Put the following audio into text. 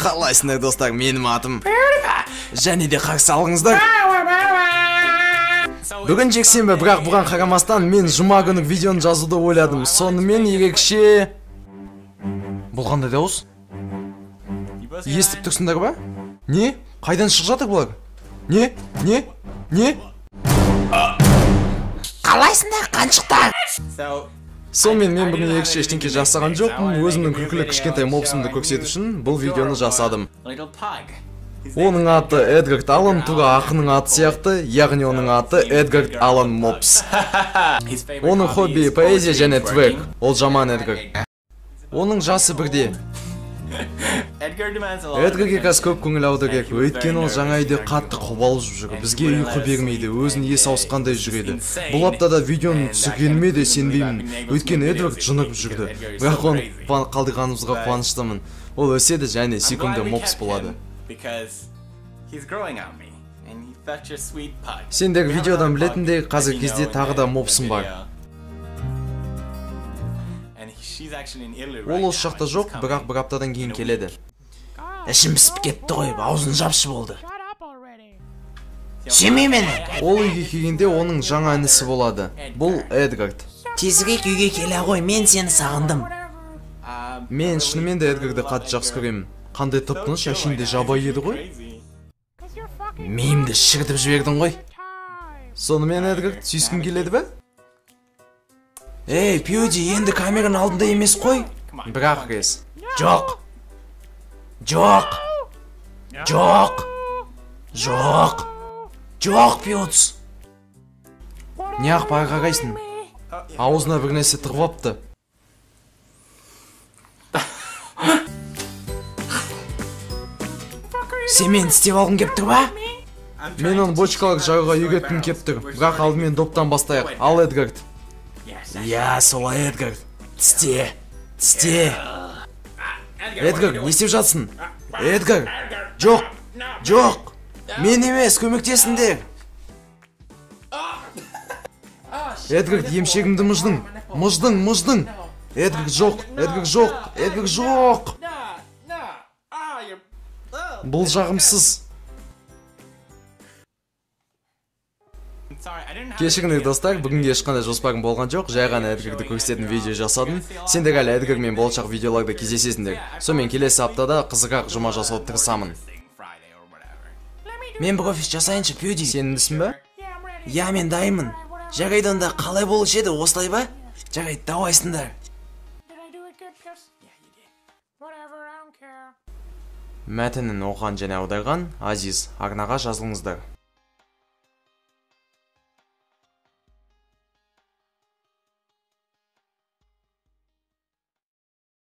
Қалайсыңдар достар, менің атым және де қарсы алыңыздар. Бүгін жексенбі, бірақ бұған қарамастан мен жұма күні видеоны жазуды ойладым. Сонымен ерекше... Бұл қандай дауыс? Естіп тұрсыңдар ба? Не? Қайдан шығып жатыр бұлар? Не? Қалайсыңдар, қаншықтар? Сонымен мен бүгін ерекше ештеңке жасаған жоқпын. Өзімнің күлкілі кішкентай мопсымды көрсету үшін бұл видеоны жасадым. Оның аты Эдгард Аллан, тура ақының аты сияқты, яғни оның аты Эдгард Аллан Мопс. Оның хобби поэзия және твек. Ол жаман Эдгард. Оның жасы бірде. Эдгарге қазір көп көңіл аудару керек, өйткені ол жаңа үйде қатты қобалжып жүр. Бізге ұйқы бермейді, өзін ес ауысқандай жүреді. Бұл аптада видеоны түсіргеніме де сенбеймін, өйткені Эдгард жынып жүрді. Бірақ оны қалдырғанымызға қуаныштымын. Ол өседі және сүйкімді мопс болады. Сендер видеодан білетіндей, қазір кезде тағы да мопсым бар. Ол осы шақта жоқ, бірақ бір аптадан кейін келеді. Ішім пісіп кетті ғой, аузын жапшы болды. Сүймей мені. Ол үйге келгенде оның жаңа інісі болады. Бұл Эдгард. Тезірек үйге келе ғой, мен сені сағындым. Мен шынымен де Эдгарды қатты жақсы көремін. Қандай тып-тыныш, әшейінде жабайы еді ғой. Миымды шіртіп жібердің ғой. Сонымен Эдгард сүйіскің келеді бе? Ей, Пьюди, енді камераның алдында емес қой. Бірақ кез. Жоқ, Пьюдс. Неғып арға қайсың? Аузына бір нәрсе тығып апты. Сен мені істеп алғың кеп тұр ба? Мен оны бочкалар жағыға үйреткім кеп тұр. Бірақ алдымен доптан бастайық. Ал Эдгард. Я, солай Эдгард. Тісте. Эдгард, не істеп жатсың? Эдгард, жоқ. Мен емес, көмектесіңдер. Эдгард, емшегімді мұждың. Эдгард жоқ. Бұл жағымсыз. Кешіріңдер достар, бүгінге ешқандай жоспарым болған жоқ, жай ғана Эдгарды көрсететін видео жасадым. Сендер әлі Эдгар мен болашақ видеоларда кездесесіңдер. Сонымен келесі аптада қызығырақ жұма жасауды тырысамын. Мен бір офис жасайыншы, Пьюди. Сен үндісің ба? Я, мен дайынмын. Жарайды, онда қалай болушы еді, осылай ба? Жарайды, давайсыңдар. Мәтінін оқыған және аударған Азиз. Арнаға жазылыңыздар.